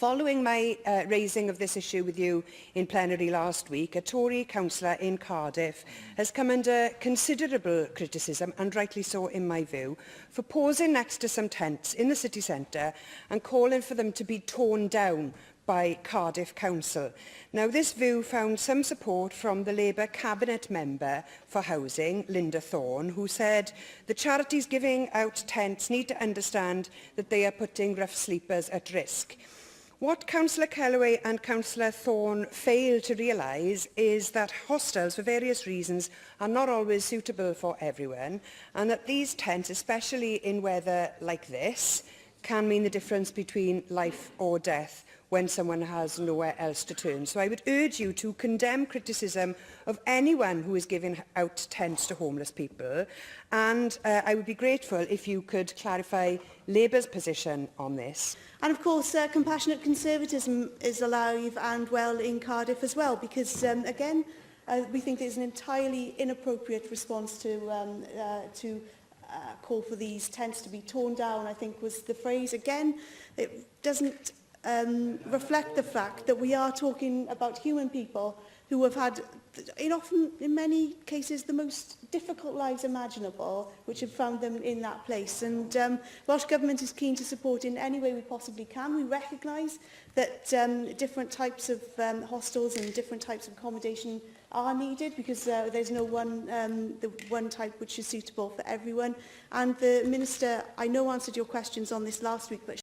Following my raising of this issue with you in plenary last week, a Tory councillor in Cardiff has come under considerable criticism, and rightly so in my view, for posing next to some tents in the city centre and calling for them to be torn down by Cardiff Council. Now, this view found some support from the Labour Cabinet Member for Housing, Linda Thorne, who said the charities giving out tents need to understand that they are putting rough sleepers at risk. What Councillor Kellaway and Councillor Thorne fail to realise is that hostels, for various reasons, are not always suitable for everyone, and that these tents, especially in weather like this, can mean the difference between life or death when someone has nowhere else to turn. So I would urge you to condemn criticism of anyone who is giving out tents to homeless people, and I would be grateful if you could clarify Labour's position on this. And of course, compassionate conservatism is alive and well in Cardiff as well, because again, we think there's an entirely inappropriate response to call for these tents to be torn down, I think was the phrase. Again, it doesn't reflect the fact that we are talking about human people who have had, in many cases, the most difficult lives imaginable, which have found them in that place. And Welsh Government is keen to support in any way we possibly can. We recognise that different types of hostels and different types of accommodation are needed, because there's no one type which is suitable for everyone. And the Minister, I know, answered your questions on this last week, but